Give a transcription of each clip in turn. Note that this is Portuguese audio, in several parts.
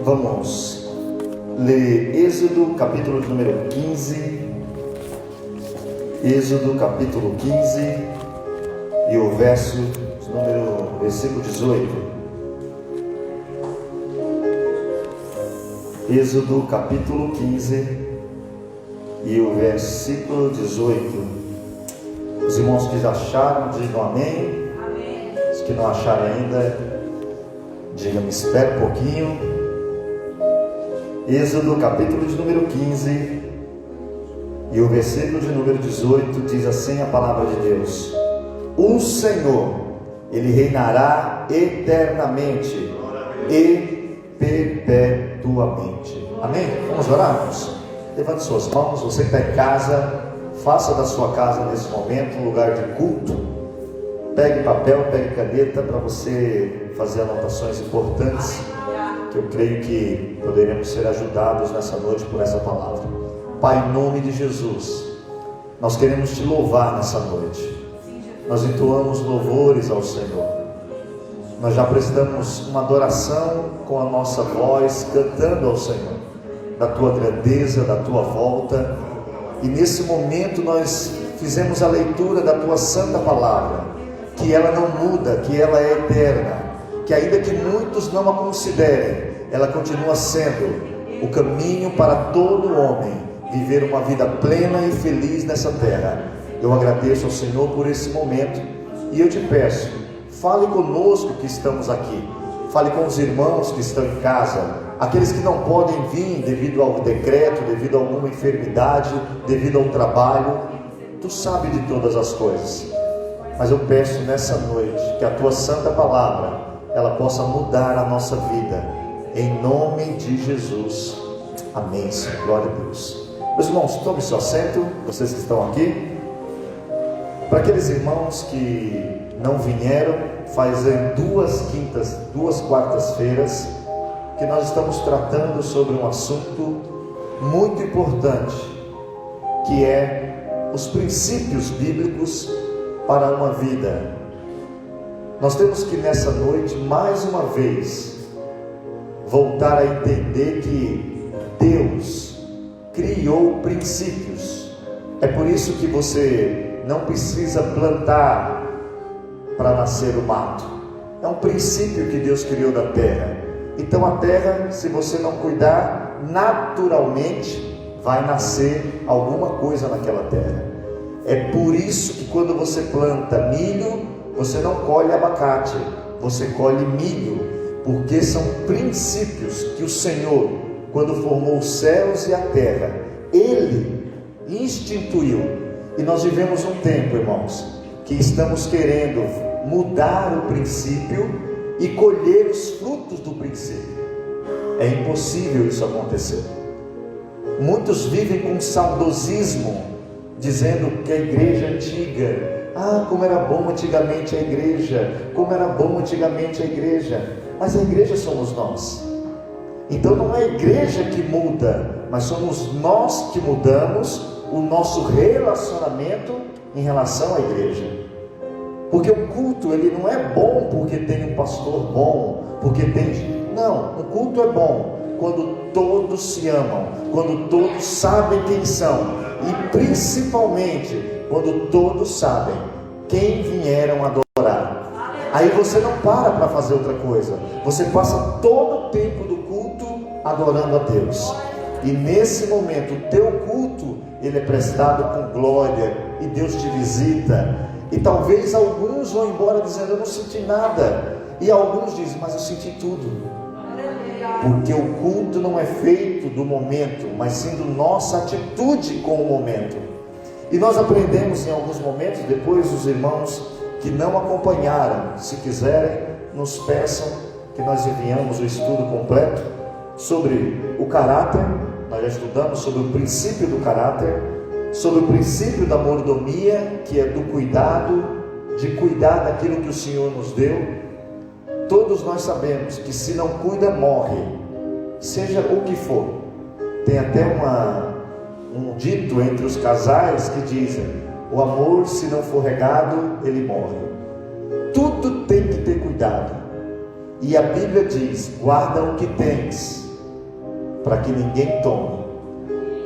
Vamos ler Êxodo, capítulo número 15. Êxodo, capítulo 15 e o versículo 18. Êxodo, capítulo 15 e o versículo 18. Os irmãos que já acharam, digam amém. Amém. Os que não acharam ainda, digam, espera um pouquinho. Êxodo, capítulo de número 15 e o versículo de número 18 diz assim a palavra de Deus: o Senhor, Ele reinará eternamente e perpetuamente. Amém? Vamos orar, irmãos? Levante suas mãos. Você que está em casa, faça da sua casa nesse momento um lugar de culto. Pegue papel, pegue caneta para você fazer anotações importantes, que eu creio que poderemos ser ajudados nessa noite por essa palavra. Pai, em nome de Jesus, nós queremos te louvar nessa noite. Nós entoamos louvores ao Senhor. Nós já prestamos uma adoração com a nossa voz, cantando ao Senhor, da tua grandeza, da tua volta. E nesse momento nós fizemos a leitura da tua santa palavra, que ela não muda, que ela é eterna, que ainda que muitos não a considerem, ela continua sendo o caminho para todo homem viver uma vida plena e feliz nessa terra. Eu agradeço ao Senhor por esse momento e eu te peço, fale conosco que estamos aqui, fale com os irmãos que estão em casa, aqueles que não podem vir devido ao decreto, devido a alguma enfermidade, devido ao trabalho. Tu sabes de todas as coisas, mas eu peço nessa noite que a tua santa palavra ela possa mudar a nossa vida, em nome de Jesus. Amém, Senhor. Glória a Deus. Meus irmãos, tome seu assento, vocês que estão aqui. Para aqueles irmãos que não vieram, fazem duas quartas-feiras que nós estamos tratando sobre um assunto muito importante, que é os princípios bíblicos para uma vida. Nós temos que nessa noite, mais uma vez, voltar a entender que Deus criou princípios. É por isso que você não precisa plantar para nascer o mato. É um princípio que Deus criou da terra. Então a terra, se você não cuidar, naturalmente vai nascer alguma coisa naquela terra. É por isso que quando você planta milho, você não colhe abacate, você colhe milho, porque são princípios que o Senhor, quando formou os céus e a terra, Ele instituiu. E nós vivemos um tempo, irmãos, que estamos querendo mudar o princípio e colher os frutos do princípio. É impossível isso acontecer. Muitos vivem com saudosismo, dizendo que a igreja antiga, como era bom antigamente a igreja, como era bom antigamente a igreja. Mas a igreja somos nós. Então não é a igreja que muda, mas somos nós que mudamos o nosso relacionamento em relação à igreja. Porque o culto, ele não é bom porque tem um pastor bom, porque tem... Não, o culto é bom quando todos se amam, quando todos sabem quem são, e principalmente quando todos sabem quem vieram adorar. Aí você não para fazer outra coisa, você passa todo o tempo do culto adorando a Deus. E nesse momento o teu culto, ele é prestado com glória, e Deus te visita. E talvez alguns vão embora dizendo: eu não senti nada. E alguns dizem: mas eu senti tudo. Porque o culto não é feito do momento, mas sim da nossa atitude com o momento. E nós aprendemos em alguns momentos, depois os irmãos que não acompanharam, se quiserem, nos peçam que nós enviamos o estudo completo sobre o caráter. Nós já estudamos sobre o princípio do caráter, sobre o princípio da mordomia, que é do cuidado, de cuidar daquilo que o Senhor nos deu. Todos nós sabemos que se não cuida, morre, seja o que for. Tem até um dito entre os casais que dizem: o amor, se não for regado, ele morre. Tudo tem que ter cuidado. E a Bíblia diz: guarda o que tens, para que ninguém tome.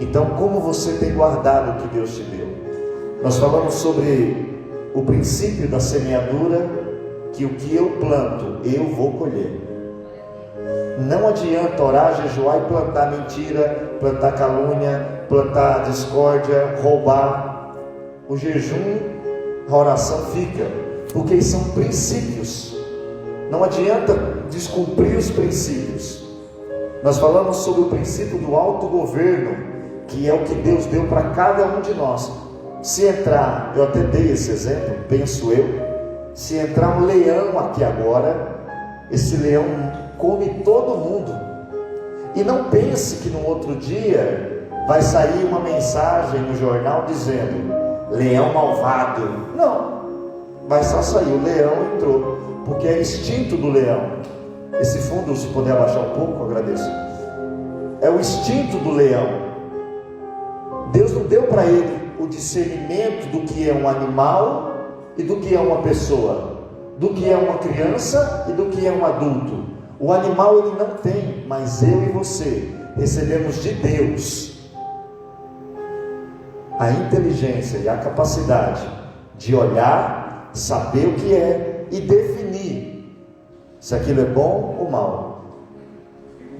Então, como você tem guardado o que Deus te deu? Nós falamos sobre o princípio da semeadura, que o que eu planto, eu vou colher. Não adianta orar, jejuar e plantar mentira, plantar calúnia, plantar discórdia, roubar. O jejum, a oração fica, porque são princípios. Não adianta descumprir os princípios. Nós falamos sobre o princípio do autogoverno, que é o que Deus deu para cada um de nós. Se entrar, eu até dei esse exemplo, penso eu, se entrar um leão aqui agora, esse leão come todo mundo. E não pense que no outro dia vai sair uma mensagem no jornal dizendo leão malvado. Não, vai só sair o leão entrou, porque é instinto do leão. Esse fundo, se puder abaixar um pouco, eu agradeço. É o instinto do leão. Deus não deu para ele o discernimento do que é um animal e do que é uma pessoa, do que é uma criança e do que é um adulto. O animal ele não tem, mas eu e você recebemos de Deus a inteligência e a capacidade de olhar, saber o que é e definir se aquilo é bom ou mal.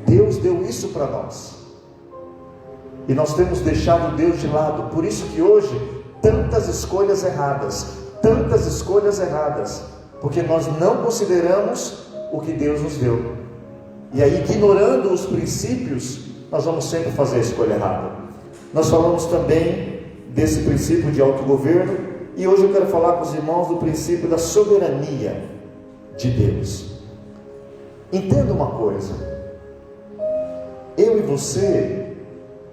Deus deu isso para nós. E nós temos deixado Deus de lado. Por isso que hoje, tantas escolhas erradas. Porque nós não consideramos o que Deus nos deu. E aí, ignorando os princípios, nós vamos sempre fazer a escolha errada. Nós falamos também desse princípio de autogoverno. E hoje eu quero falar com os irmãos do princípio da soberania de Deus. Entenda uma coisa. Eu e você,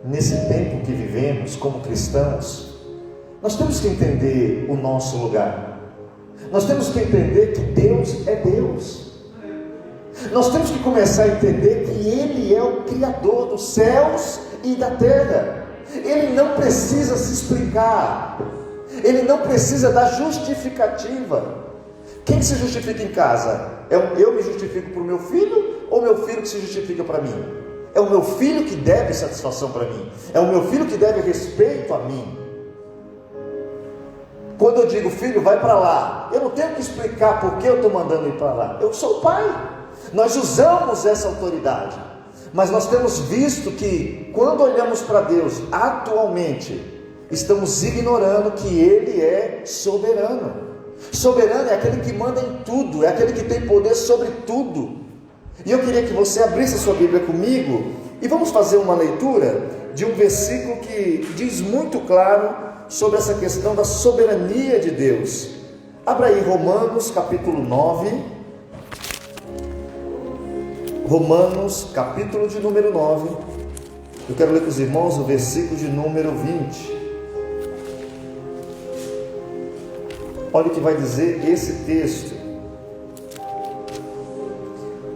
nesse tempo que vivemos como cristãos, nós temos que entender o nosso lugar. Nós temos que entender que Deus é Deus. Nós temos que começar a entender que Ele é o Criador dos céus e da terra. Ele não precisa se explicar. Ele não precisa dar justificativa. Quem se justifica em casa? Eu me justifico para o meu filho ou meu filho que se justifica para mim? É o meu filho que deve satisfação para mim. É o meu filho que deve respeito a mim. Quando eu digo, filho, vai para lá, eu não tenho que explicar por que eu estou mandando ir para lá. Eu sou o pai. Nós usamos essa autoridade. Mas nós temos visto que, quando olhamos para Deus, atualmente, estamos ignorando que Ele é soberano. Soberano é aquele que manda em tudo, é aquele que tem poder sobre tudo. E eu queria que você abrisse a sua Bíblia comigo e vamos fazer uma leitura de um versículo que diz muito claro sobre essa questão da soberania de Deus. Abra aí Romanos capítulo 9. Romanos capítulo de número 9. Eu quero ler com os irmãos o versículo de número 20. Olha o que vai dizer esse texto.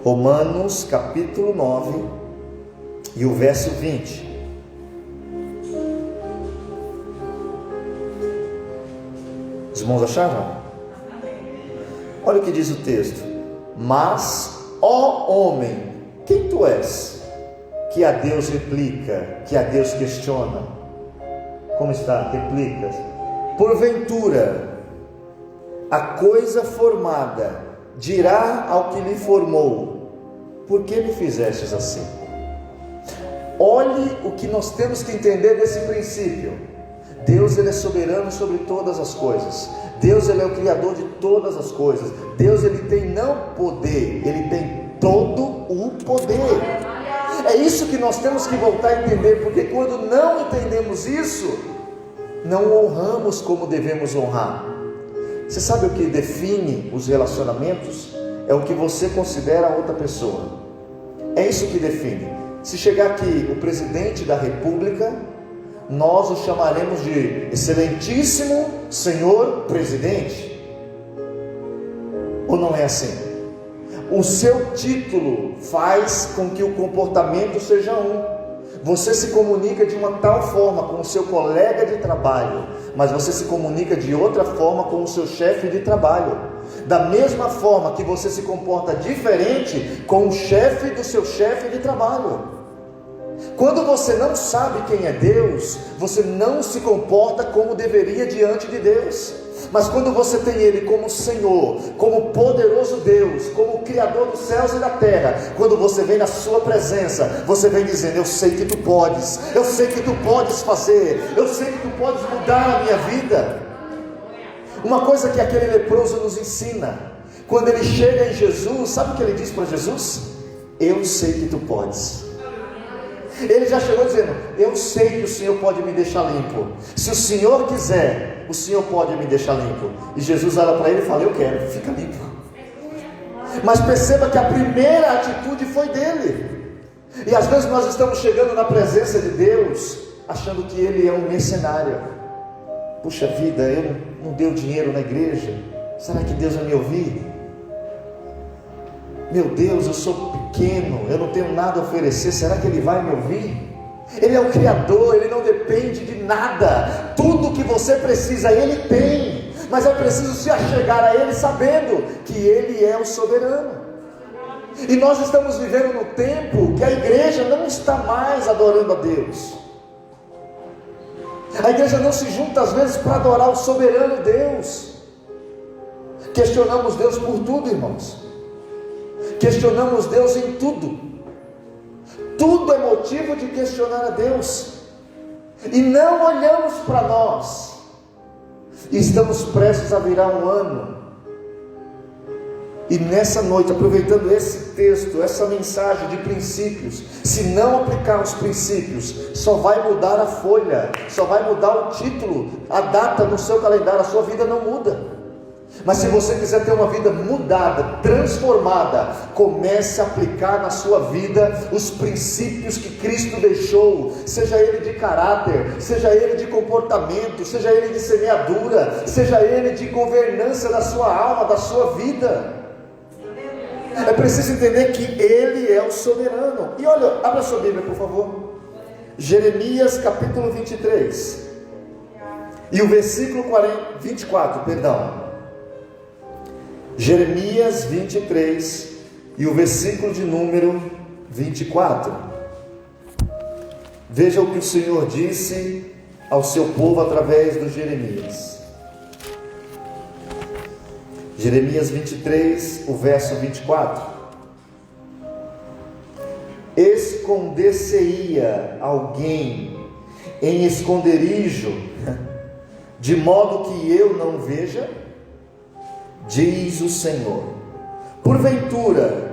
Romanos capítulo 9 e o verso 20. Os irmãos acharam? Olha o que diz o texto. Mas, ó homem, quem tu és? Que a Deus replica, que a Deus questiona. Como está? Replica. Porventura, a coisa formada dirá ao que lhe formou: por que me fizestes assim? Olhe o que nós temos que entender desse princípio. Deus ele é soberano sobre todas as coisas. Deus ele é o Criador de todas as coisas. Deus ele tem não poder, ele tem todo o poder. É isso que nós temos que voltar a entender, porque quando não entendemos isso, não honramos como devemos honrar. Você sabe o que define os relacionamentos? É o que você considera a outra pessoa. É isso que define. Se chegar aqui o presidente da república, nós o chamaremos de excelentíssimo senhor presidente. Ou não é assim? O seu título faz com que o comportamento seja um. Você se comunica de uma tal forma com o seu colega de trabalho, mas você se comunica de outra forma com o seu chefe de trabalho. Da mesma forma que você se comporta diferente com o chefe do seu chefe de trabalho. Quando você não sabe quem é Deus, você não se comporta como deveria diante de Deus. Mas quando você tem Ele como Senhor, como poderoso Deus, como Criador dos céus e da terra, quando você vem na sua presença, você vem dizendo: eu sei que tu podes, eu sei que tu podes fazer, eu sei que tu podes mudar a minha vida. Uma coisa que aquele leproso nos ensina, quando ele chega em Jesus, sabe o que ele diz para Jesus? Eu sei que tu podes. Ele já chegou dizendo: eu sei que o Senhor pode me deixar limpo. Se o Senhor quiser, o Senhor pode me deixar limpo. E Jesus olha para ele e fala: eu quero, fica limpo. Mas perceba que a primeira atitude foi dele. E às vezes nós estamos chegando na presença de Deus achando que Ele é um mercenário. Puxa vida, eu não dei dinheiro na igreja, será que Deus vai me ouvir? Meu Deus, eu sou pequeno, eu não tenho nada a oferecer, será que Ele vai me ouvir? Ele é o Criador, Ele não depende de nada, tudo que você precisa Ele tem, mas é preciso se achegar a Ele sabendo que Ele é o soberano. E nós estamos vivendo no tempo que a igreja não está mais adorando a Deus. A igreja não se junta às vezes para adorar o soberano Deus. Questionamos Deus por tudo, irmãos. Questionamos Deus em tudo. Tudo é motivo de questionar a Deus. E não olhamos para nós. E estamos prestes a virar um ano. E nessa noite, aproveitando esse texto, essa mensagem de princípios, se não aplicar os princípios, só vai mudar a folha, só vai mudar o título, a data no seu calendário, a sua vida não muda. Mas se você quiser ter uma vida mudada, transformada, comece a aplicar na sua vida os princípios que Cristo deixou, seja ele de caráter, seja ele de comportamento, seja ele de semeadura, seja ele de governança da sua alma, da sua vida. É preciso entender que Ele é o soberano. E olha, abra sua Bíblia por favor, Jeremias capítulo 23 e o versículo 24, perdão, Jeremias 23 e o versículo de número 24. Veja o que o Senhor disse ao seu povo através do Jeremias. Jeremias 23, o verso 24. Esconder-se-ia alguém em esconderijo, de modo que eu não veja? Diz o Senhor. Porventura,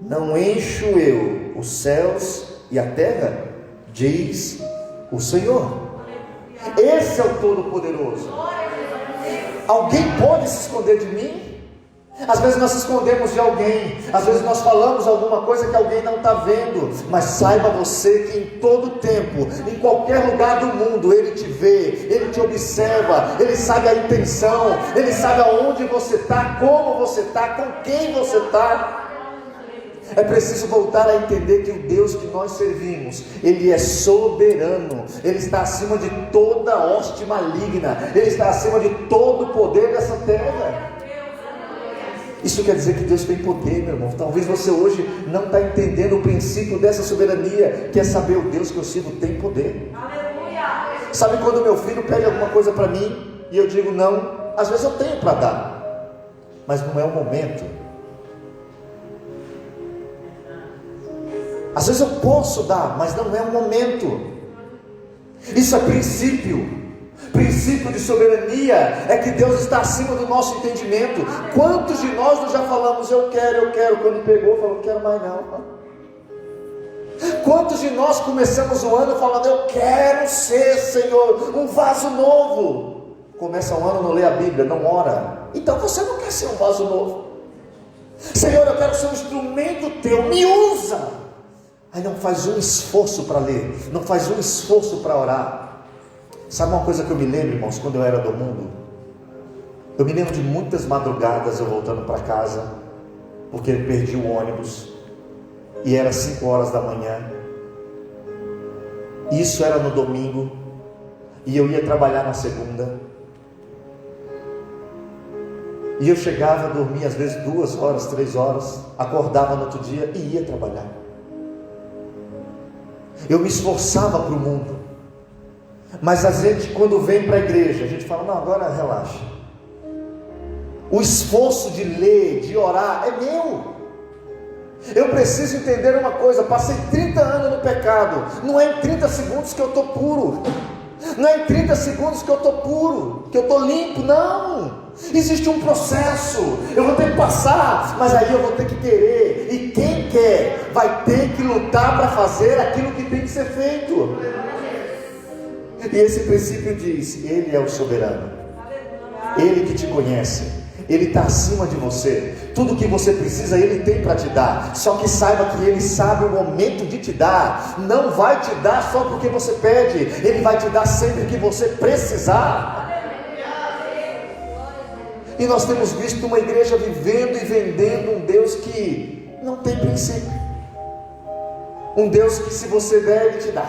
não encho eu os céus e a terra? Diz o Senhor. Esse é o Todo-Poderoso. Alguém pode se esconder de mim? Às vezes nós se escondemos de alguém, às vezes nós falamos alguma coisa que alguém não está vendo, mas saiba você que em todo tempo, em qualquer lugar do mundo, Ele te vê, Ele te observa, Ele sabe a intenção, Ele sabe aonde você está, como você está, com quem você está. É preciso voltar a entender que o Deus que nós servimos, Ele é soberano, Ele está acima de toda hoste maligna, Ele está acima de todo o poder dessa terra. Isso quer dizer que Deus tem poder, meu irmão. Talvez você hoje não está entendendo o princípio dessa soberania, que é saber o Deus que eu sirvo tem poder. Sabe quando meu filho pede alguma coisa para mim, e eu digo não, às vezes eu tenho para dar, mas não é o momento. Às vezes eu posso dar, mas não é o momento. Isso é princípio. Princípio de soberania é que Deus está acima do nosso entendimento. Quantos de nós já falamos eu quero, quando pegou falou não quero mais não? Quantos de nós começamos o ano falando eu quero ser, Senhor, um vaso novo? Começa o ano, não lê a Bíblia, não ora. Então você não quer ser um vaso novo. Senhor, eu quero ser um instrumento teu, me usa. Aí não faz um esforço para ler, não faz um esforço para orar. Sabe uma coisa que eu me lembro, irmãos, quando eu era do mundo? Eu me lembro de muitas madrugadas eu voltando para casa, porque eu perdi o ônibus, e era 5 horas da manhã, isso era no domingo, e eu ia trabalhar na segunda, e eu chegava, dormia às vezes 2 horas, 3 horas, acordava no outro dia e ia trabalhar. eu me esforçava para o mundo, mas a gente, quando vem para a igreja, a gente fala: não, agora relaxa. O esforço de ler, de orar é meu. Eu preciso entender uma coisa: passei 30 anos no pecado. Não é em 30 segundos que eu estou puro. Não é em 30 segundos que eu estou puro, que eu estou limpo. Não, existe um processo. Eu vou ter que passar, mas aí eu vou ter que querer. E quem quer vai ter que lutar para fazer aquilo que tem que ser feito. E esse princípio diz: Ele é o soberano, Ele que te conhece, Ele está acima de você. Tudo que você precisa Ele tem para te dar. Só que saiba que Ele sabe o momento de te dar. Não vai te dar só porque você pede, Ele vai te dar sempre que você precisar. E nós temos visto uma igreja vivendo e vendendo um Deus que não tem princípio, um Deus que, se você der, Ele te dá.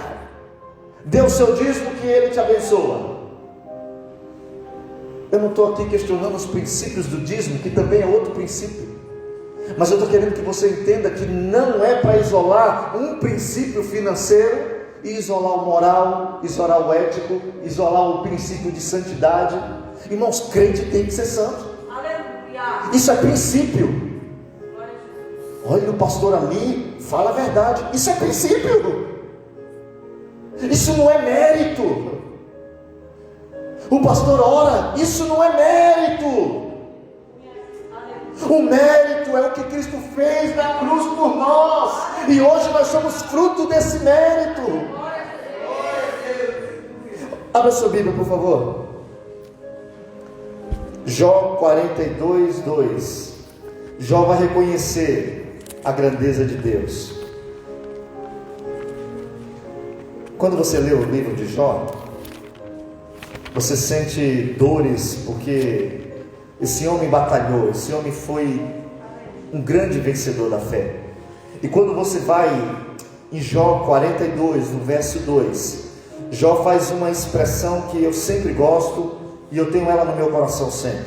Dê o seu dízimo que Ele te abençoa. Eu não estou aqui questionando os princípios do dízimo, que também é outro princípio, mas eu estou querendo que você entenda que não é para isolar um princípio financeiro e isolar o moral, isolar o ético, isolar o princípio de santidade. Irmãos, crente tem que ser santo. Aleluia. Isso é princípio. Olha o pastor ali, fala a verdade. Isso é princípio. Isso não é mérito. O pastor ora, isso não é mérito. O mérito é o que Cristo fez na cruz por nós, e hoje nós somos fruto desse mérito. Abra sua Bíblia, por favor. Jó 42, 2. Jó vai reconhecer a grandeza de Deus. Quando você lê o livro de Jó, você sente dores, porque esse homem batalhou, esse homem foi um grande vencedor da fé. E quando você vai em Jó 42, no verso 2, Jó faz uma expressão que eu sempre gosto, e eu tenho ela no meu coração sempre.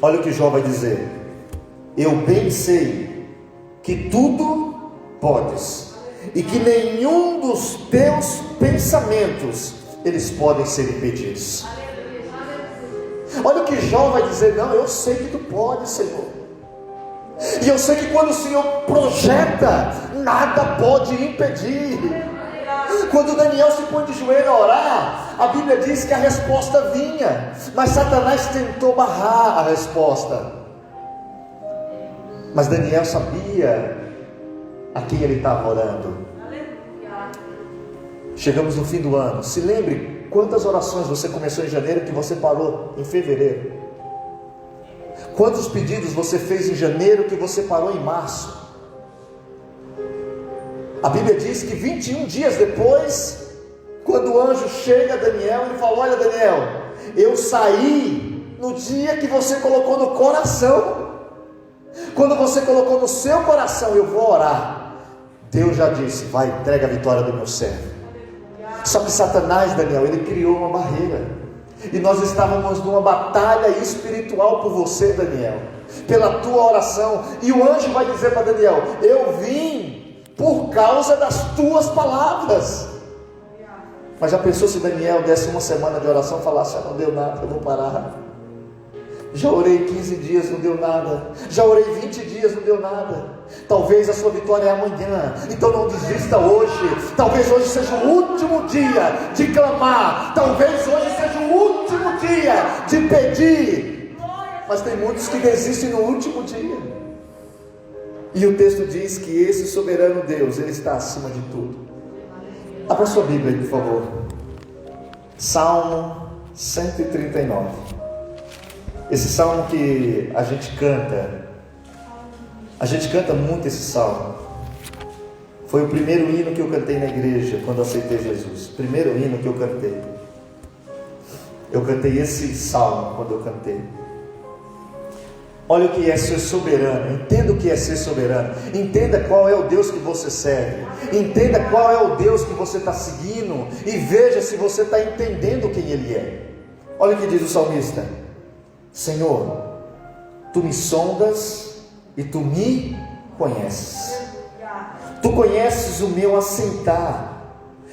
Olha o que Jó vai dizer: eu bem sei que tudo podes, e que nenhum dos teus pensamentos eles podem ser impedidos. Olha o que Jó vai dizer: não, eu sei que tu podes, Senhor, e eu sei que quando o Senhor projeta, nada pode impedir. Quando Daniel se põe de joelho a orar, a Bíblia diz que a resposta vinha, mas Satanás tentou barrar a resposta. Mas Daniel sabia a quem ele estava orando. Chegamos no fim do ano. Se lembre quantas orações você começou em janeiro que você parou em fevereiro. Quantos pedidos você fez em janeiro que você parou em março. A Bíblia diz que 21 dias depois, quando o anjo chega a Daniel, ele fala: olha, Daniel, eu saí no dia que você colocou no coração. Quando você colocou no seu coração, eu vou orar, Deus já disse: vai, entrega a vitória do meu servo. Só que Satanás, Daniel, ele criou uma barreira, e nós estávamos numa batalha espiritual por você, Daniel, pela tua oração. E o anjo vai dizer para Daniel: eu vim por causa das tuas palavras. Mas já pensou se Daniel desse uma semana de oração e falasse: não deu nada, eu vou parar. Já orei 15 dias, não deu nada. Já orei 20 dias, não deu nada. Talvez a sua vitória é amanhã, então não desista hoje. Talvez hoje seja o último dia de clamar. Talvez hoje seja o último dia de pedir. Mas tem muitos que desistem no último dia. E o texto diz que esse soberano Deus, Ele está acima de tudo. Abra sua Bíblia aí, por favor. Salmo 139. Esse salmo que a gente canta muito esse salmo. Foi o primeiro hino que eu cantei na igreja quando aceitei Jesus. Primeiro hino que eu cantei. Eu cantei esse salmo quando eu cantei. Olha o que é ser soberano. Entenda o que é ser soberano. Entenda qual é o Deus que você serve. Entenda qual é o Deus que você está seguindo. E veja se você está entendendo quem Ele é. Olha o que diz o salmista: Senhor, Tu me sondas e Tu me conheces. Tu conheces o meu assentar,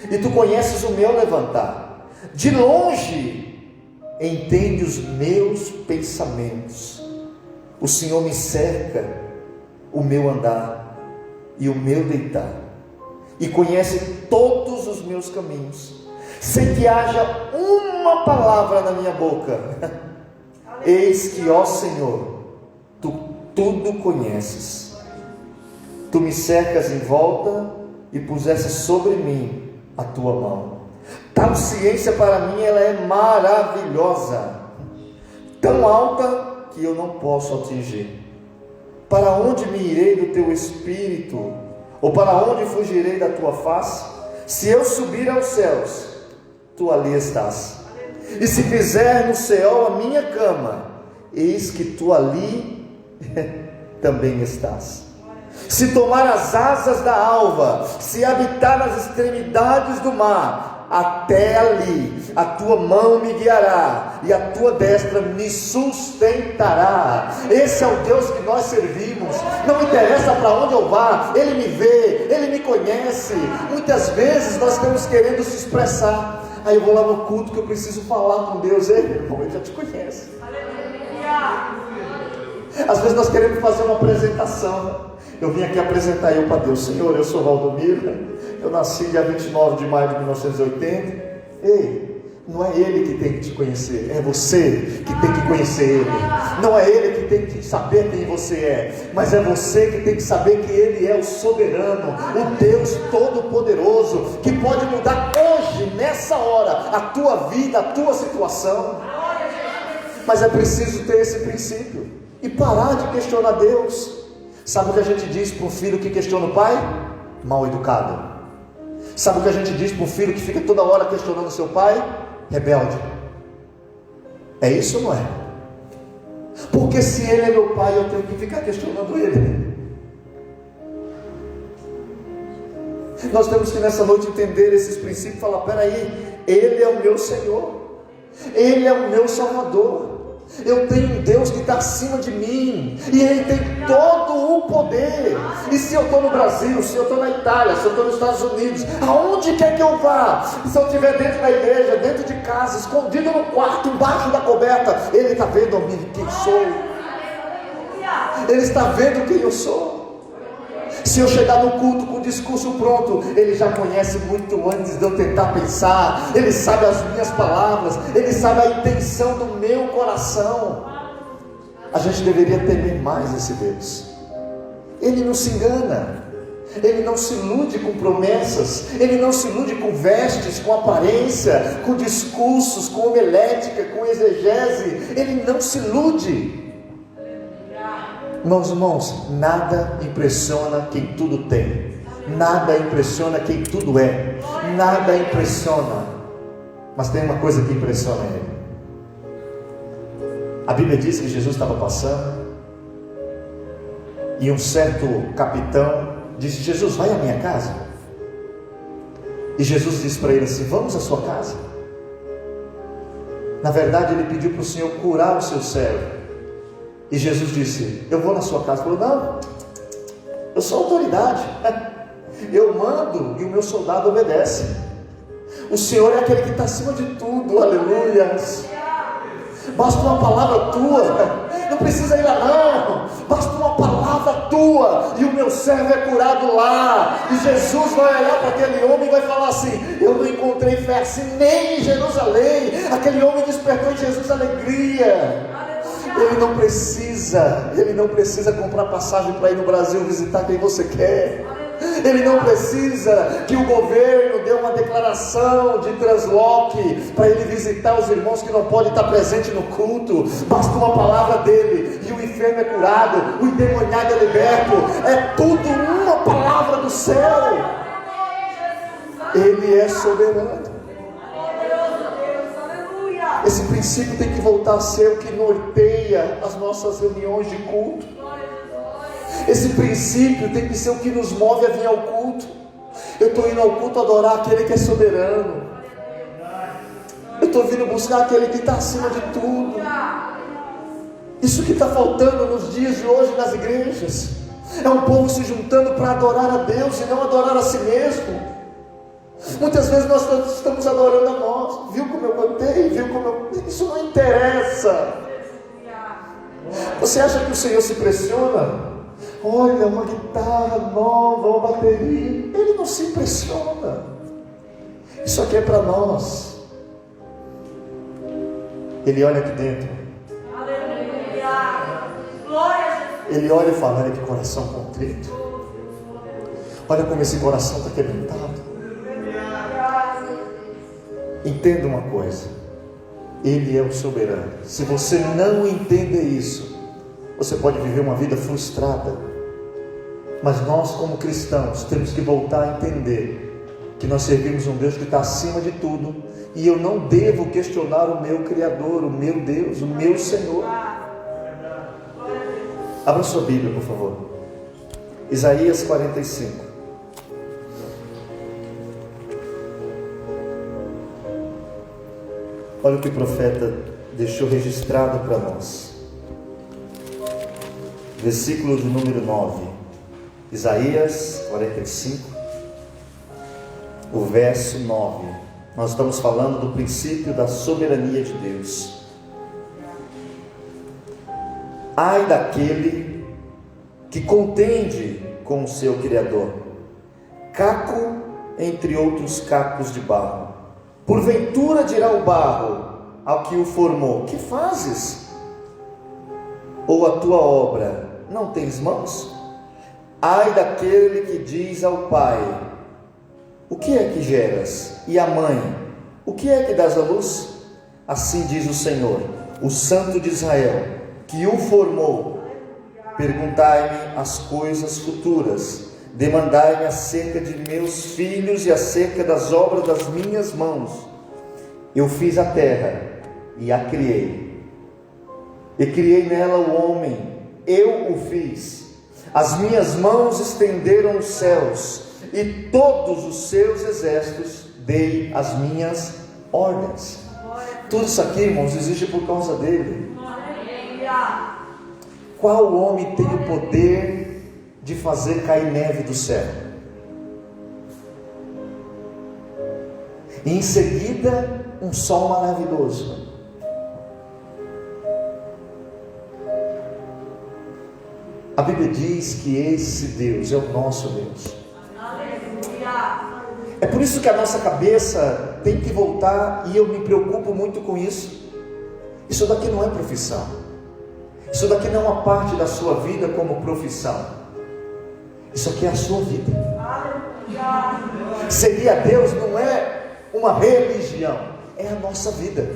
e tu conheces o meu levantar. De longe entende os meus pensamentos. O Senhor me cerca o meu andar e o meu deitar, e conhece todos os meus caminhos, sem que haja uma palavra na minha boca. Eis que, ó Senhor, tu tudo conheces. Tu me cercas em volta e puseste sobre mim a tua mão. Tal ciência para mim, ela é maravilhosa, tão alta que eu não posso atingir. Para onde me irei do teu espírito? Ou para onde fugirei da tua face? Se eu subir aos céus, tu ali estás. E se fizer no céu a minha cama, eis que tu ali também estás. Se tomar as asas da alva, se habitar nas extremidades do mar, até ali a tua mão me guiará, e a tua destra me sustentará. Esse é o Deus que nós servimos. Não interessa para onde eu vá, Ele me vê, Ele me conhece. Muitas vezes nós estamos querendo se expressar. Aí eu vou lá no culto que eu preciso falar com Deus. Ei, meu irmão, Ele já te conhece. Às vezes nós queremos fazer uma apresentação. Eu vim aqui apresentar eu para Deus. Senhor, eu sou Valdomiro, eu nasci dia 29 de maio de 1980. Ei, não é Ele que tem que te conhecer, é você que tem que conhecer Ele. Não é Ele que tem que saber quem você é, mas é você que tem que saber que Ele é o soberano, o Deus todo-poderoso, que pode mudar hoje, nessa hora, a tua vida, a tua situação. Mas é preciso ter esse princípio e parar de questionar Deus. Sabe o que a gente diz para um filho que questiona o pai? Mal educado. Sabe o que a gente diz para um filho que fica toda hora questionando seu pai? Rebelde. É isso ou não é? Porque se ele é meu pai, eu tenho que ficar questionando ele. Nós temos que nessa noite entender esses princípios e falar: peraí, Ele é o meu Senhor, Ele é o meu Salvador. Eu tenho um Deus que está acima de mim, e Ele tem todo o poder. E se eu estou no Brasil, se eu estou na Itália, se eu estou nos Estados Unidos, aonde quer que eu vá, se eu estiver dentro da igreja, dentro de casa, escondido no quarto, embaixo da coberta, Ele está vendo a mim quem sou. Ele está vendo quem eu sou. Se eu chegar no culto com o discurso pronto, Ele já conhece muito antes de eu tentar pensar. Ele sabe as minhas palavras, Ele sabe a intenção do meu coração. A gente deveria temer mais esse Deus. Ele não se engana, Ele não se ilude com promessas, Ele não se ilude com vestes, com aparência, com discursos, com homilética, com exegese. Ele não se ilude. Meus irmãos, nada impressiona quem tudo tem, nada impressiona quem tudo é, nada impressiona, mas tem uma coisa que impressiona Ele. A Bíblia diz que Jesus estava passando, e um certo capitão disse: Jesus, vai à minha casa. E Jesus disse para ele assim: vamos à sua casa. Na verdade, ele pediu para o Senhor curar o seu servo. E Jesus disse: eu vou na sua casa. Ele falou: não, eu sou autoridade, eu mando e o meu soldado obedece. O Senhor é aquele que está acima de tudo, aleluia. Basta uma palavra tua, não precisa ir lá não, basta uma palavra tua, e o meu servo é curado lá. E Jesus vai olhar para aquele homem e vai falar assim: eu não encontrei fé assim nem em Jerusalém. Aquele homem despertou em Jesus alegria. Ele não precisa comprar passagem para ir no Brasil visitar quem você quer. Ele não precisa que o governo dê uma declaração de transloque para ele visitar os irmãos que não podem estar presentes no culto. Basta uma palavra dele e o enfermo é curado, o endemoniado é liberto. É tudo uma palavra do céu. Ele é soberano. Esse princípio tem que voltar a ser o que norteia as nossas reuniões de culto. Esse princípio tem que ser o que nos move a vir ao culto. Eu estou indo ao culto adorar aquele que é soberano. Eu estou vindo buscar aquele que está acima de tudo. Isso que está faltando nos dias de hoje nas igrejas. É um povo se juntando para adorar a Deus e não adorar a si mesmo. Muitas vezes nós estamos adorando a nós. Viu como eu cantei? Viu como eu... Isso não interessa. Você acha que o Senhor se impressiona? Olha, uma guitarra nova, uma bateria. Ele não se impressiona. Isso aqui é para nós. Ele olha aqui dentro. Aleluia. Glória a Jesus. Ele olha e fala: olha que coração contrito. Olha como esse coração está quebrantado. Entenda uma coisa: Ele é o soberano. Se você não entender isso, você pode viver uma vida frustrada. Mas nós, como cristãos, temos que voltar a entender que nós servimos um Deus que está acima de tudo, e eu não devo questionar o meu Criador, o meu Deus, o meu Senhor. Abra sua Bíblia, por favor. Isaías 45. Olha o que o profeta deixou registrado para nós. Versículo de número 9. Isaías 45, o verso 9. Nós estamos falando do princípio da soberania de Deus. Ai daquele que contende com o seu Criador, caco entre outros cacos de barro. Porventura dirá o barro ao que o formou: que fazes? Ou a tua obra não tens mãos? Ai daquele que diz ao pai: o que é que geras? E à mãe: o que é que dás à luz? Assim diz o Senhor, o Santo de Israel, que o formou: perguntai-me as coisas futuras, demandai-me acerca de meus filhos e acerca das obras das minhas mãos. Eu fiz a terra e a criei, e criei nela o homem, eu o fiz. As minhas mãos estenderam os céus, e todos os seus exércitos dei as minhas ordens. Tudo isso aqui, irmãos, existe por causa dele. Qual homem tem o poder de fazer cair neve do céu? E em seguida, um sol maravilhoso. A Bíblia diz que esse Deus é o nosso Deus. É por isso que a nossa cabeça tem que voltar, e eu me preocupo muito com isso. Isso daqui não é profissão. Isso daqui não é uma parte da sua vida como profissão. Isso aqui é a sua vida. Seguir a Deus não é uma religião, é a nossa vida.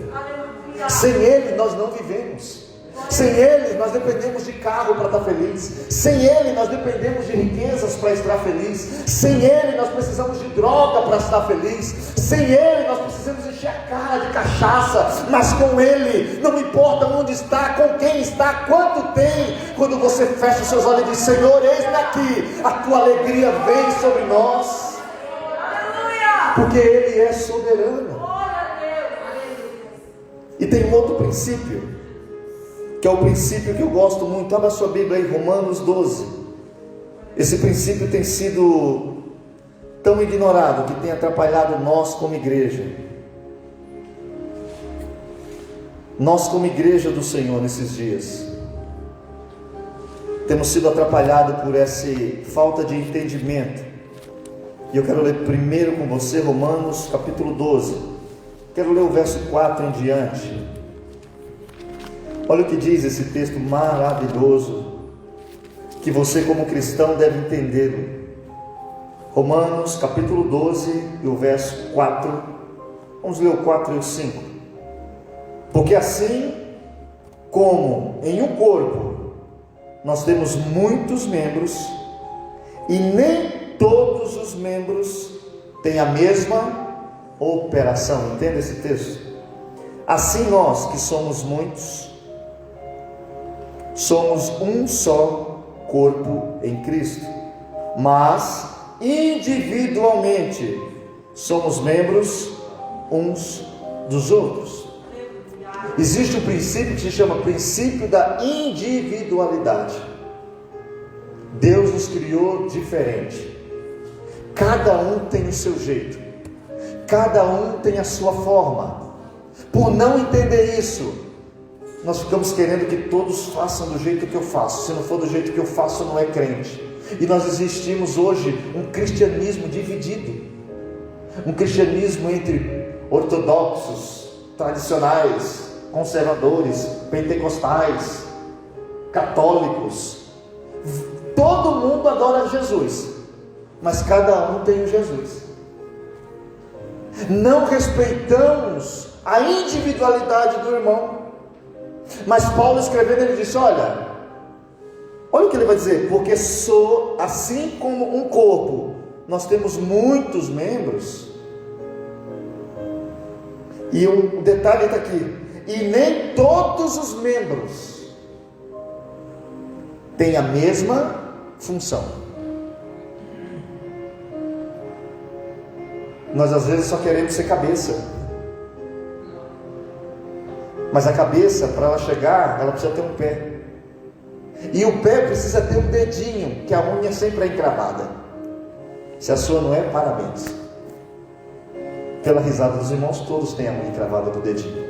Sem Ele nós não vivemos. Sem Ele nós dependemos de carro para estar feliz. Sem Ele nós dependemos de riquezas para estar feliz. Sem Ele nós precisamos de droga para estar feliz. Sem Ele nós precisamos encher a cara de cachaça. Mas com Ele, não importa onde está, com quem está, quanto tem. Quando você fecha os seus olhos e diz: Senhor, eis-me aqui, a tua alegria vem sobre nós. Porque Ele é soberano. E tem um outro princípio, que é o princípio que eu gosto muito. Abra sua Bíblia aí, Romanos 12. Esse princípio tem sido tão ignorado que tem atrapalhado nós como igreja. Nós como igreja do Senhor nesses dias temos sido atrapalhados por essa falta de entendimento. E eu quero ler primeiro com você Romanos capítulo 12. Quero ler o verso 4 em diante. Olha o que diz esse texto maravilhoso, que você como cristão deve entendê-lo. Romanos capítulo 12 e o verso 4. Vamos ler o 4 e o 5. Porque assim como em um corpo nós temos muitos membros, e nem todos os membros têm a mesma operação. Entende esse texto? Assim nós que somos muitos, somos um só corpo em Cristo, mas individualmente somos membros uns dos outros. Existe um princípio que se chama princípio da individualidade. Deus nos criou diferente. Cada um tem o seu jeito, cada um tem a sua forma. Por não entender isso, nós ficamos querendo que todos façam do jeito que eu faço. Se não for do jeito que eu faço, não é crente. E nós existimos hoje um cristianismo dividido, um cristianismo entre ortodoxos, tradicionais, conservadores, pentecostais, católicos. Todo mundo adora Jesus, mas cada um tem um Jesus. Não respeitamos a individualidade do irmão. Mas Paulo escrevendo, ele disse: olha o que ele vai dizer: porque sou assim como um corpo, nós temos muitos membros, e o detalhe está aqui, e nem todos os membros têm a mesma função. Nós às vezes só queremos ser cabeça, mas a cabeça, para ela chegar, ela precisa ter um pé, e o pé precisa ter um dedinho, que a unha sempre é encravada. Se a sua não é, parabéns. Pela risada dos irmãos, todos têm a unha encravada do dedinho.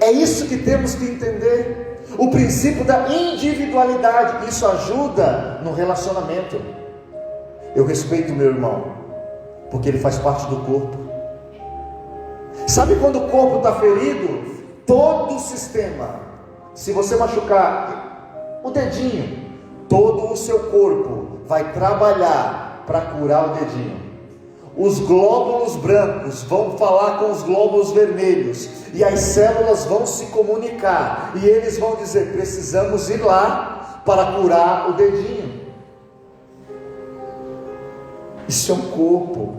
É isso que temos que entender, o princípio da individualidade. Isso ajuda no relacionamento. Eu respeito o meu irmão, porque ele faz parte do corpo. Sabe quando o corpo está ferido? Todo o sistema, se você machucar o dedinho, todo o seu corpo vai trabalhar para curar o dedinho. Os glóbulos brancos vão falar com os glóbulos vermelhos, e as células vão se comunicar, e eles vão dizer: precisamos ir lá para curar o dedinho. Isso é um corpo.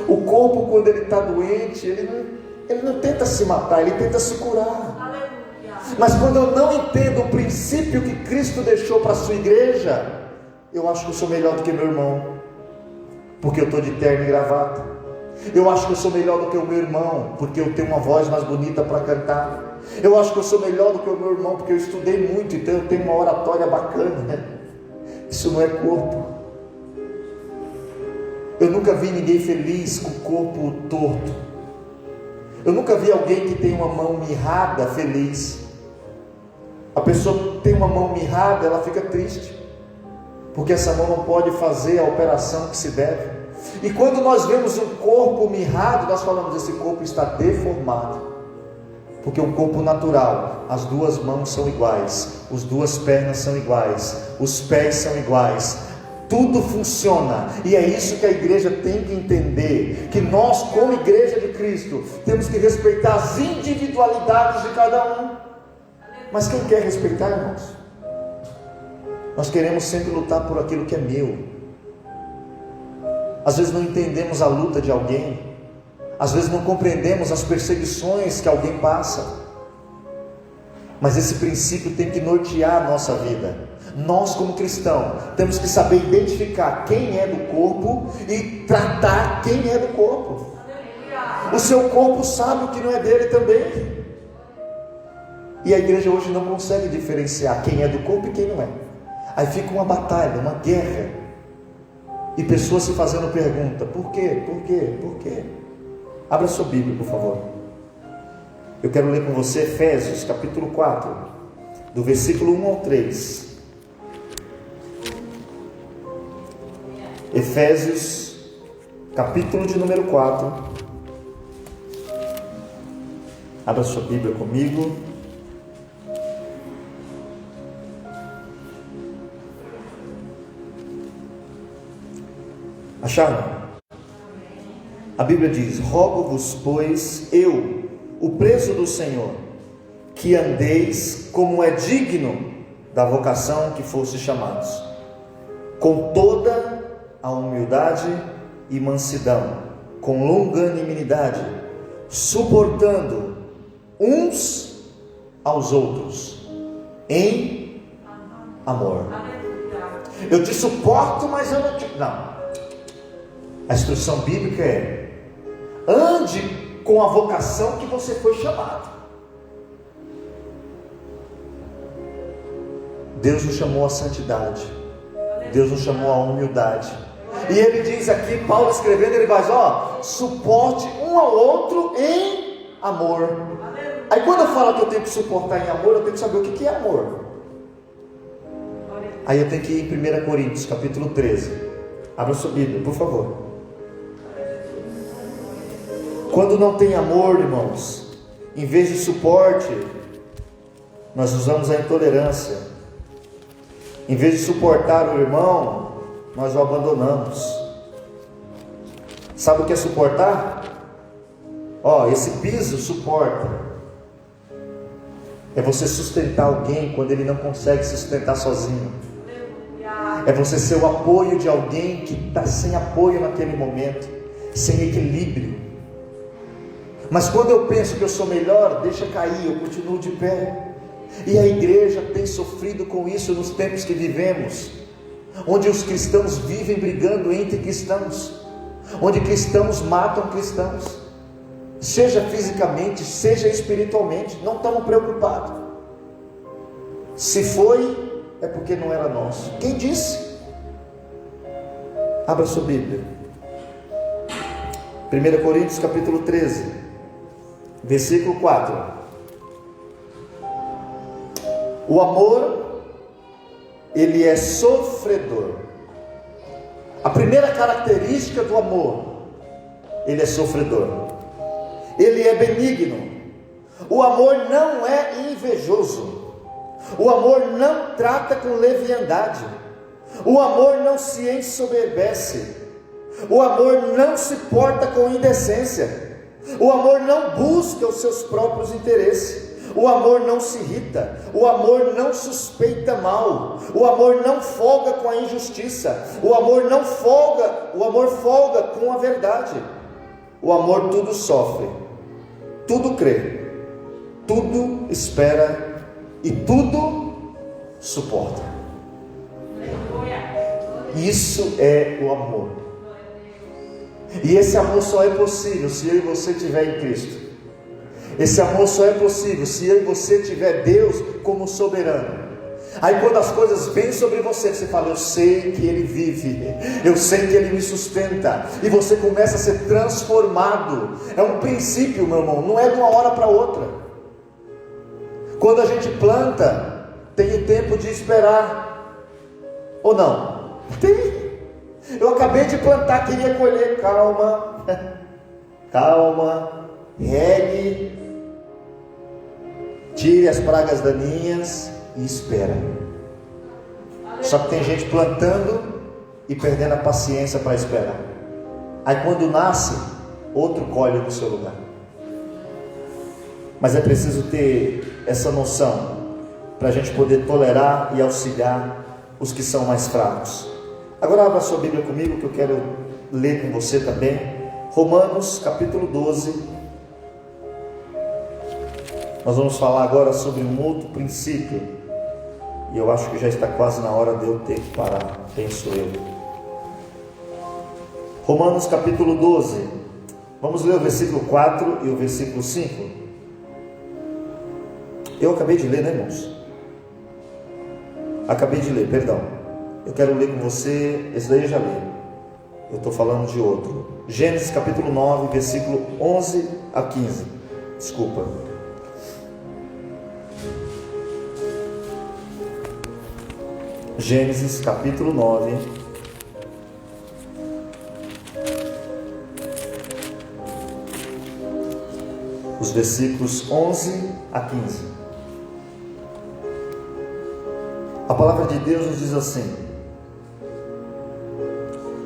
O corpo, quando ele está doente, ele não tenta se matar, ele tenta se curar. Mas quando eu não entendo o princípio que Cristo deixou para a sua igreja, eu acho que eu sou melhor do que meu irmão, porque eu estou de terno e gravata. Eu acho que eu sou melhor do que o meu irmão, porque eu tenho uma voz mais bonita para cantar. Eu acho que eu sou melhor do que o meu irmão, porque eu estudei muito, então eu tenho uma oratória bacana. Isso não é corpo. Eu nunca vi ninguém feliz com o corpo torto. Eu nunca vi alguém que tem uma mão mirrada feliz. A pessoa que tem uma mão mirrada, ela fica triste, porque essa mão não pode fazer a operação que se deve. E quando nós vemos um corpo mirrado, nós falamos: esse corpo está deformado. Porque um corpo natural, as duas mãos são iguais, as duas pernas são iguais, os pés são iguais, tudo funciona. E é isso que a igreja tem que entender, que nós, como igreja de Cristo, temos que respeitar as individualidades de cada um. Mas quem quer respeitar, irmãos? Nós queremos sempre lutar por aquilo que é meu. Às vezes não entendemos a luta de alguém, às vezes não compreendemos as perseguições que alguém passa, mas esse princípio tem que nortear a nossa vida. Nós, como cristãos, temos que saber identificar quem é do corpo e tratar quem é do corpo. O seu corpo sabe o que não é dele também. E a igreja hoje não consegue diferenciar quem é do corpo e quem não é. Aí fica uma batalha, uma guerra, e pessoas se fazendo pergunta: por quê? Por quê? Por quê? Abra sua Bíblia, por favor. Eu quero ler com você Efésios capítulo 4, do versículo 1 ao 3. Efésios capítulo de número 4. Abra sua Bíblia comigo. Acharam? A Bíblia diz: rogo-vos, pois, eu, o preso do Senhor, que andeis como é digno da vocação que foste chamados, com toda a humildade e mansidão, com longanimidade, suportando uns aos outros em amor. Eu te suporto, mas eu não te... Não. A instrução bíblica é: ande com a vocação que você foi chamado. Deus nos chamou à santidade, Deus nos chamou à humildade. E ele diz aqui, Paulo escrevendo, ele vai dizer, suporte um ao outro em amor. Aí quando eu falo que eu tenho que suportar em amor, eu tenho que saber o que é amor. Aí eu tenho que ir em 1 Coríntios capítulo 13. Abra sua Bíblia, por favor. Quando não tem amor, irmãos, em vez de suporte, nós usamos a intolerância. Em vez de suportar o irmão, nós o abandonamos. Sabe o que é suportar? Esse piso suporta. É você sustentar alguém quando ele não consegue se sustentar sozinho. É você ser o apoio de alguém que está sem apoio naquele momento, sem equilíbrio. Mas quando eu penso que eu sou melhor, deixa cair, eu continuo de pé. E a igreja tem sofrido com isso nos tempos que vivemos, onde os cristãos vivem brigando entre cristãos, onde cristãos matam cristãos, seja fisicamente, seja espiritualmente. Não estamos preocupados. Se foi, é porque não era nosso. Quem disse? Abra sua Bíblia, 1 Coríntios capítulo 13, versículo 4. O amor, ele é sofredor. A primeira característica do amor, ele é sofredor. Ele é benigno. O amor não é invejoso. O amor não trata com leviandade. O amor não se ensoberbece. O amor não se porta com indecência. O amor não busca os seus próprios interesses. O amor não se irrita. O amor não suspeita mal. O amor não folga com a injustiça. O amor não folga. O amor folga com a verdade. O amor tudo sofre, tudo crê, tudo espera e tudo suporta. Isso é o amor. E esse amor só é possível se eu e você estiver em Cristo. Esse amor só é possível se eu e você tiver Deus como soberano. Aí quando as coisas vêm sobre você, você fala, eu sei que Ele vive, eu sei que Ele me sustenta, e você começa a ser transformado. É um princípio, meu irmão, não é de uma hora para outra. Quando a gente planta, tem o tempo de esperar, ou não? Tem. Eu acabei de plantar, queria colher. Calma, calma, regue, tire as pragas daninhas e espera. Só que tem gente plantando e perdendo a paciência para esperar. Aí quando nasce, outro colhe no seu lugar. Mas é preciso ter essa noção para a gente poder tolerar e auxiliar os que são mais fracos. Agora abra sua Bíblia comigo, que eu quero ler com você também. Romanos capítulo 12. Nós vamos falar agora sobre um outro princípio, e eu acho que já está quase na hora de eu ter que parar, penso eu. Romanos capítulo 12, vamos ler o versículo 4 e o versículo 5. Eu acabei de ler, né, irmãos? Acabei de ler, perdão. Eu quero ler com você, esse daí eu já li. Eu estou falando de outro. Gênesis capítulo 9, versículo 11 a 15. Desculpa. Gênesis capítulo 9, os versículos 11 a 15. A palavra de Deus nos diz assim: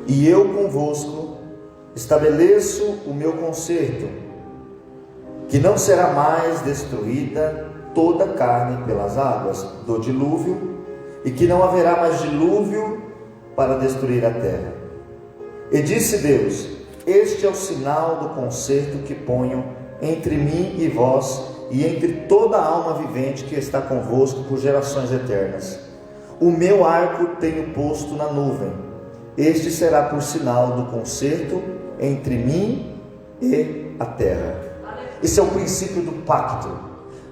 e eu convosco estabeleço o meu concerto, que não será mais destruída toda a carne pelas águas do dilúvio, e que não haverá mais dilúvio para destruir a terra. E disse Deus: este é o sinal do concerto que ponho entre mim e vós, e entre toda a alma vivente que está convosco por gerações eternas. O meu arco tenho posto na nuvem. Este será por sinal do concerto entre mim e a terra. Esse é o princípio do pacto.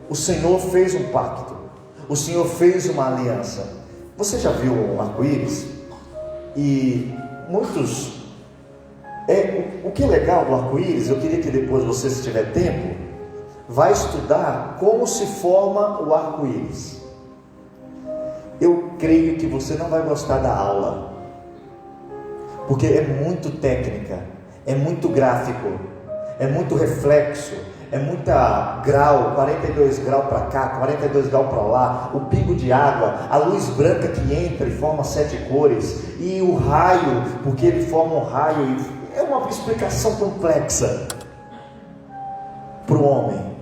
O Senhor fez um pacto. o Senhor fez uma aliança. Você já viu um arco-íris? E muitos... o que é legal do arco-íris, eu queria que depois você, se tiver tempo, vai estudar como se forma o arco-íris. Eu creio que você não vai gostar da aula, porque é muito técnica, é muito gráfico, é muito reflexo, é muita grau, 42 graus para cá, 42 graus para lá, o pingo de água, a luz branca que entra e forma 7 cores, e o raio, porque ele forma um raio, é uma explicação complexa para o homem,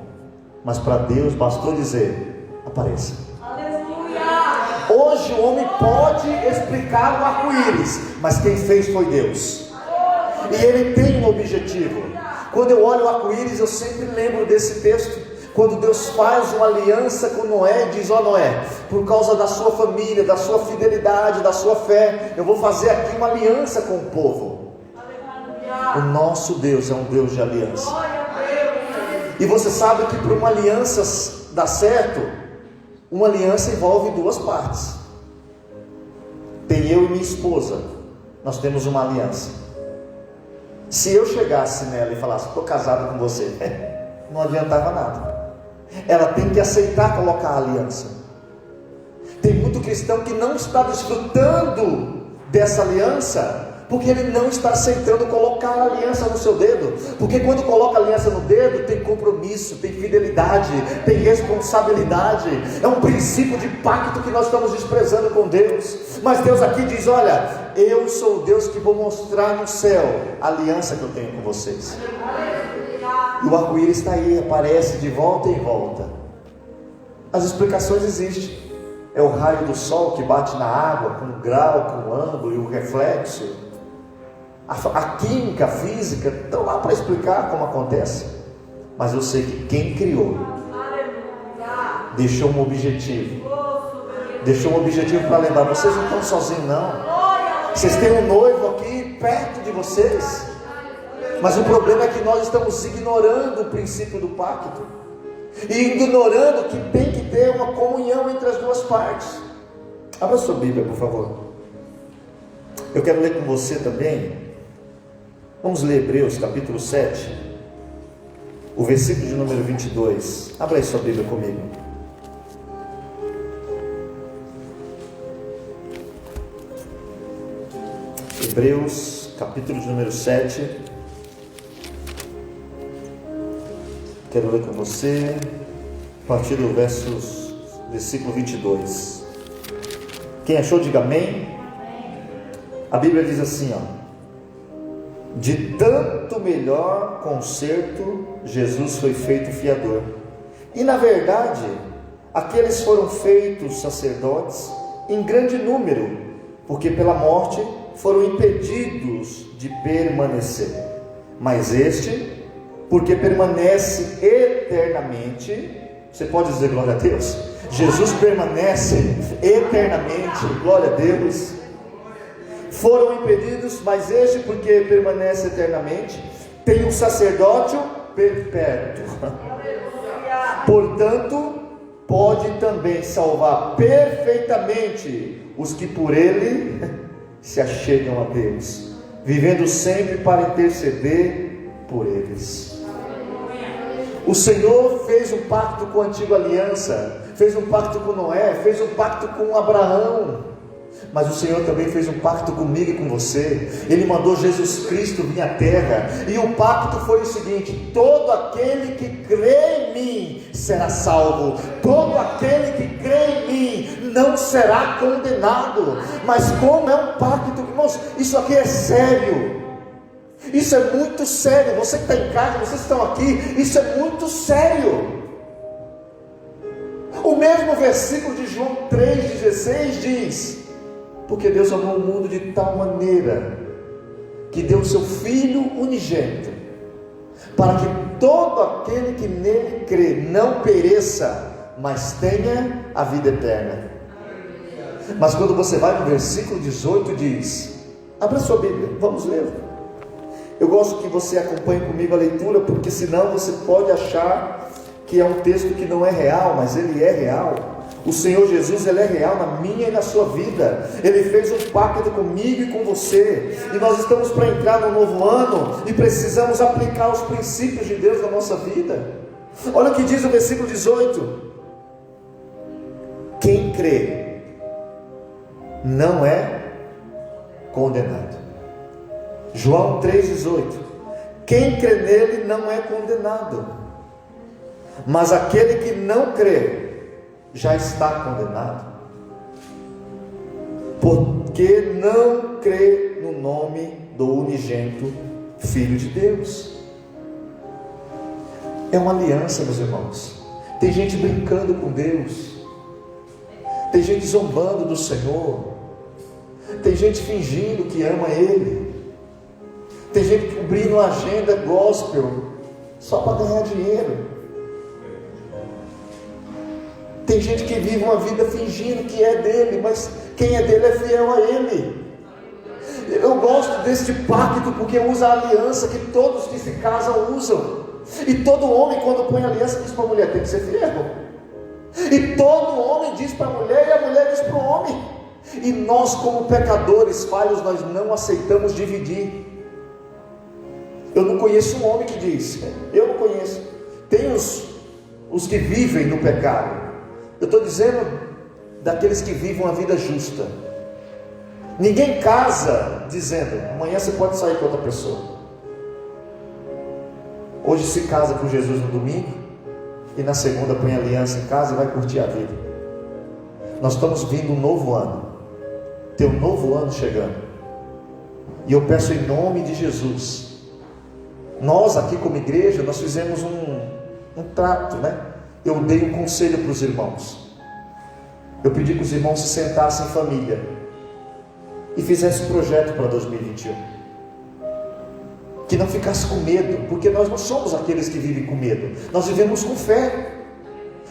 mas para Deus bastou dizer: apareça. Aleluia! Hoje o homem pode explicar o arco-íris, mas quem fez foi Deus, e ele tem um objetivo. Quando eu olho o arco-íris, eu sempre lembro desse texto, quando Deus faz uma aliança com Noé e diz: ó Noé, por causa da sua família, da sua fidelidade, da sua fé, eu vou fazer aqui uma aliança com o povo. O nosso Deus é um Deus de aliança. E você sabe que para uma aliança dar certo, uma aliança envolve duas partes. Tem eu e minha esposa, nós temos uma aliança. Se eu chegasse nela e falasse: estou casado com você, não adiantava nada. Ela tem que aceitar colocar a aliança. Tem muito cristão que não está desfrutando dessa aliança, porque ele não está aceitando colocar a aliança no seu dedo. Porque quando coloca a aliança no dedo, tem compromisso, tem fidelidade, tem responsabilidade. É um princípio de pacto que nós estamos desprezando com Deus. Mas Deus aqui diz: olha, eu sou o Deus que vou mostrar no céu a aliança que eu tenho com vocês. E o arco-íris está aí, aparece de volta em volta. As explicações existem. É o raio do sol que bate na água, com o grau, com o ângulo e o reflexo. A química, a física, estão lá para explicar como acontece. Mas eu sei que quem criou deixou um objetivo. Deixou um objetivo para lembrar: vocês não estão sozinhos não. Vocês têm um noivo aqui perto de vocês. Mas o problema é que nós estamos ignorando o princípio do pacto, e ignorando que tem que ter uma comunhão entre as duas partes. Abra sua Bíblia, por favor. Eu quero ler com você também. Vamos ler Hebreus capítulo 7, o versículo de número 22. Abra aí sua Bíblia comigo. Hebreus capítulo de número 7. Quero ler com você a partir do versículo 22. Quem achou, diga amém. A Bíblia diz assim, ó: de tanto melhor concerto Jesus foi feito fiador. E na verdade, aqueles foram feitos sacerdotes em grande número, porque pela morte foram impedidos de permanecer. Mas este, porque permanece eternamente. Você pode dizer glória a Deus? Jesus permanece eternamente, glória a Deus. Foram impedidos, mas este, porque permanece eternamente, tem um sacerdócio perpétuo. Portanto, pode também salvar perfeitamente os que por ele se achegam a Deus, vivendo sempre para interceder por eles. O Senhor fez um pacto com a antiga aliança, fez um pacto com Noé, fez um pacto com Abraão, mas o Senhor também fez um pacto comigo e com você. Ele mandou Jesus Cristo vir à terra, e o pacto foi o seguinte: todo aquele que crê em mim será salvo, todo aquele que crê em mim não será condenado. Mas como é um pacto, irmãos, isso aqui é sério. Isso é muito sério. Você que está em casa, vocês estão aqui, isso é muito sério. O mesmo versículo de João 3,16 diz: porque Deus amou o mundo de tal maneira que deu o seu Filho unigênito, para que todo aquele que nele crê não pereça, mas tenha a vida eterna. Mas quando você vai no versículo 18 diz, abra sua Bíblia, vamos ler. Eu gosto que você acompanhe comigo a leitura, porque senão você pode achar que é um texto que não é real, mas ele é real. O Senhor Jesus, Ele é real na minha e na sua vida. Ele fez um pacto comigo e com você. E nós estamos para entrar no novo ano e precisamos aplicar os princípios de Deus na nossa vida. Olha o que diz o versículo 18: quem crê não é condenado. João 3,18: quem crê nele não é condenado, mas aquele que não crê já está condenado, porque não crê no nome do unigênito Filho de Deus. É uma aliança, meus irmãos. Tem gente brincando com Deus, tem gente zombando do Senhor, tem gente fingindo que ama Ele, tem gente cobrindo a agenda gospel só para ganhar dinheiro. Tem gente que vive uma vida fingindo que é dele, mas quem é dele é fiel a ele. Eu gosto deste pacto porque usa a aliança que todos que se casam usam. E todo homem, quando põe aliança, diz para a mulher: tem que ser fiel. E todo homem diz para a mulher, e a mulher diz para o homem. E nós, como pecadores falhos, nós não aceitamos dividir. Eu não conheço um homem que diz, eu não conheço. Tem os que vivem no pecado. Eu estou dizendo daqueles que vivem uma vida justa. Ninguém casa dizendo: amanhã você pode sair com outra pessoa. Hoje se casa com Jesus no domingo e na segunda põe aliança em casa e vai curtir a vida. Nós estamos vindo um novo ano. Tem um novo ano chegando. E eu peço em nome de Jesus. Nós aqui como igreja, nós fizemos um trato, né? Eu dei um conselho para os irmãos. Eu pedi que os irmãos se sentassem em família e fizessem um projeto para 2021. Que não ficasse com medo, porque nós não somos aqueles que vivem com medo. Nós vivemos com fé.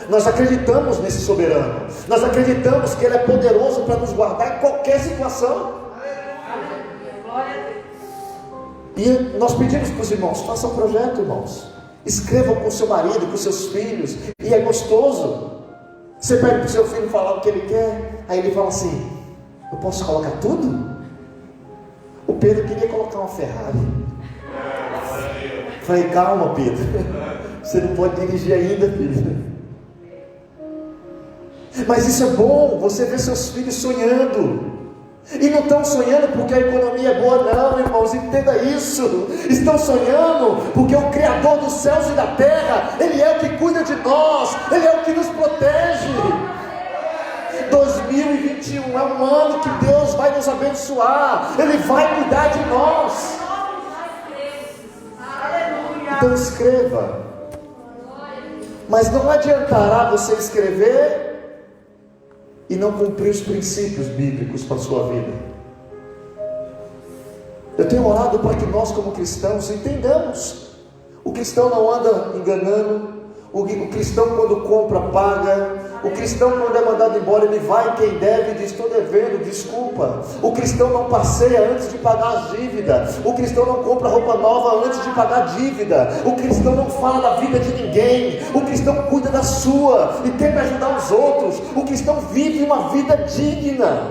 Nós acreditamos nesse soberano. Nós acreditamos que Ele é poderoso para nos guardar em qualquer situação. E nós pedimos para os irmãos: façam um projeto, irmãos. Escrevam com o seu marido, com os seus filhos. E é gostoso. Você pede para o seu filho falar o que ele quer. Aí ele fala assim: eu posso colocar tudo? O Pedro queria colocar uma Ferrari. Falei: calma, Pedro, você não pode dirigir ainda, filho. Mas isso é bom, você vê seus filhos sonhando. E não estão sonhando porque a economia é boa, não, irmãos, entenda isso. Estão sonhando porque o Criador dos céus e da terra, Ele é o que cuida de nós, Ele é o que nos protege. 2021 é um ano que Deus vai nos abençoar, Ele vai cuidar de nós. Então escreva. Mas não adiantará você escrever e não cumprir os princípios bíblicos para a sua vida. Eu tenho orado para que nós como cristãos entendamos. O cristão não anda enganando. O cristão quando compra paga. O cristão quando é mandado embora, ele vai quem deve e diz: estou devendo, desculpa. O cristão não passeia antes de pagar as dívidas. O cristão não compra roupa nova antes de pagar a dívida. O cristão não fala da vida de ninguém. O cristão cuida da sua e tenta ajudar os outros. O cristão vive uma vida digna.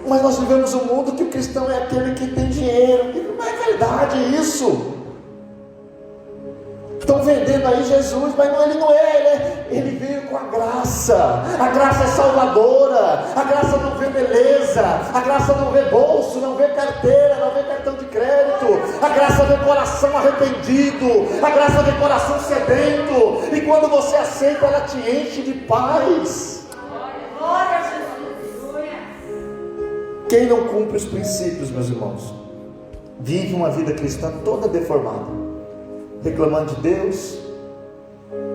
Mas nós vivemos um mundo que o cristão é aquele que tem dinheiro. E não é verdade isso. Estão vendendo aí Jesus, mas não, ele não é, ele veio com a graça. A graça é salvadora. A graça não vê beleza, a graça não vê bolso, não vê carteira, não vê cartão de crédito. A graça vê coração arrependido, a graça vê coração sedento. E quando você aceita, ela te enche de paz. Glória a Jesus. Quem não cumpre os princípios, meus irmãos, vive uma vida cristã toda deformada, reclamando de Deus,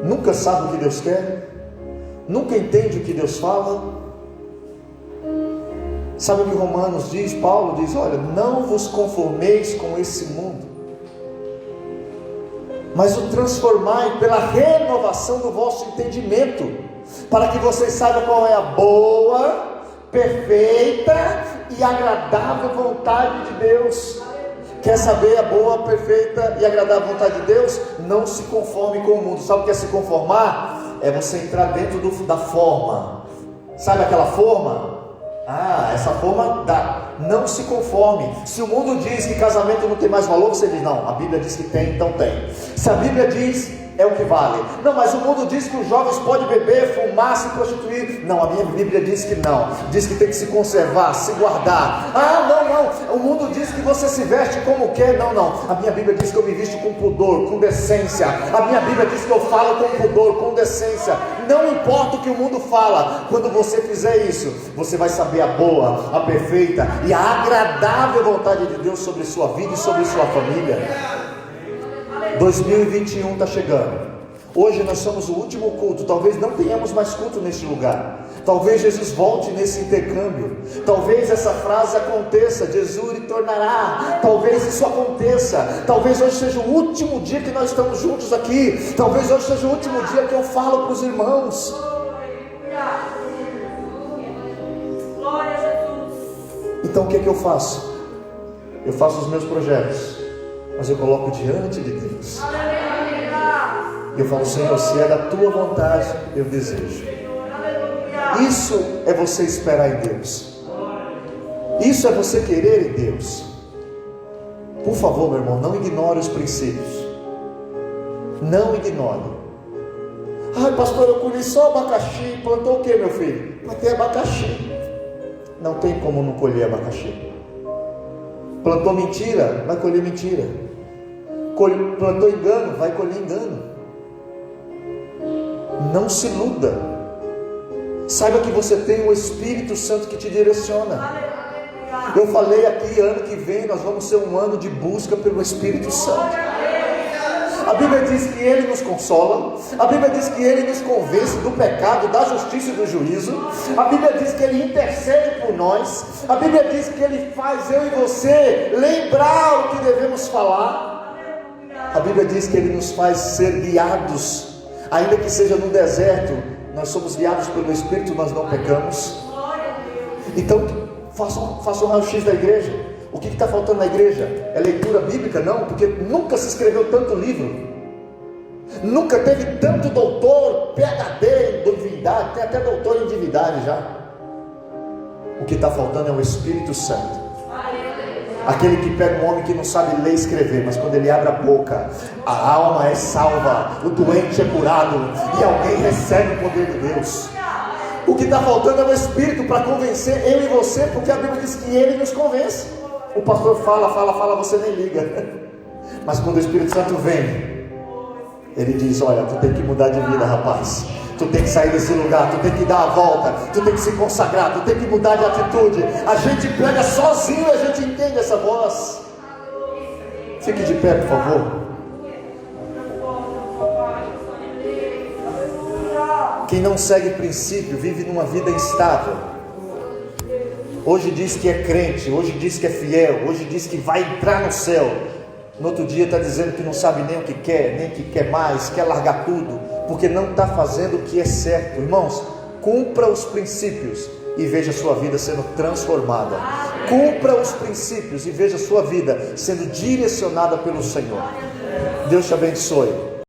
nunca sabe o que Deus quer, nunca entende o que Deus fala. Sabe o que Romanos diz? Paulo diz: olha, não vos conformeis com esse mundo, mas o transformai pela renovação do vosso entendimento, para que vocês saibam qual é a boa, perfeita e agradável vontade de Deus. Quer saber a boa, perfeita e agradável vontade de Deus? Não se conforme com o mundo. Sabe o que é se conformar? é você entrar dentro da forma. Sabe aquela forma? Essa forma dá. Não se conforme. Se o mundo diz que casamento não tem mais valor, você diz, não, a Bíblia diz que tem, então tem. Se a Bíblia diz, é o que vale. Não, mas o mundo diz que os jovens podem beber, fumar, se prostituir. Não, a minha Bíblia diz que não. Diz que tem que se conservar, se guardar. Não. O mundo diz que você se veste como quer. Não. A minha Bíblia diz que eu me visto com pudor, com decência. A minha Bíblia diz que eu falo com pudor, com decência. Não importa o que o mundo fala. Quando você fizer isso, você vai saber a boa, a perfeita e a agradável vontade de Deus sobre sua vida e sobre sua família. 2021 está chegando. Hoje nós somos o último culto. Talvez não tenhamos mais culto neste lugar. Talvez Jesus volte nesse intercâmbio. Talvez essa frase aconteça: Jesus retornará. Talvez isso aconteça. Talvez hoje seja o último dia que nós estamos juntos aqui. Talvez hoje seja o último dia que eu falo para os irmãos. Glória a Jesus. Então o que é que eu faço? Eu faço os meus projetos, mas eu coloco diante de Deus. E eu falo: Senhor, se é da tua vontade, eu desejo. Isso é você esperar em Deus. Isso é você querer em Deus. Por favor, meu irmão, não ignore os princípios. Não ignore. Ai, pastor, eu colhi só abacaxi. Plantou o que, meu filho? Plantei abacaxi. Não tem como não colher abacaxi. Plantou mentira, vai colher mentira. Plantou engano, vai colher engano. Não se iluda. Saiba que você tem o Espírito Santo que te direciona. Eu falei aqui, ano que vem nós vamos ser um ano de busca pelo Espírito Santo. A Bíblia diz que Ele nos consola. A Bíblia diz que Ele nos convence do pecado, da justiça e do juízo. A Bíblia diz que Ele intercede por nós. A Bíblia diz que Ele faz eu e você lembrar o que devemos falar. A Bíblia diz que Ele nos faz ser guiados, ainda que seja no deserto. Nós somos guiados pelo Espírito, nós não pecamos. Então faça um raio-x da igreja. O que está faltando na igreja? É leitura bíblica? Não, porque nunca se escreveu tanto livro, nunca teve tanto doutor, PhD em divindade, tem até doutor em divindade já. O que está faltando é o Espírito Santo. Aquele que pega um homem que não sabe ler e escrever, mas quando ele abre a boca, a alma é salva, o doente é curado e alguém recebe o poder de Deus. O que está faltando é o Espírito para convencer eu e você, porque a Bíblia diz que Ele nos convence. O pastor fala, você nem liga. Mas quando o Espírito Santo vem, ele diz: olha, tu tem que mudar de vida, rapaz. Tu tem que sair desse lugar, tu tem que dar a volta, tu tem que se consagrar, tu tem que mudar de atitude. A gente pega sozinho e a gente entende essa voz. Fique de pé, por favor. Quem não segue princípio vive numa vida instável. Hoje diz que é crente, hoje diz que é fiel, hoje diz que vai entrar no céu. No outro dia está dizendo que não sabe nem o que quer, nem o que quer mais, quer largar tudo, porque não está fazendo o que é certo. Irmãos, cumpra os princípios e veja a sua vida sendo transformada. Cumpra os princípios e veja a sua vida sendo direcionada pelo Senhor. Deus te abençoe.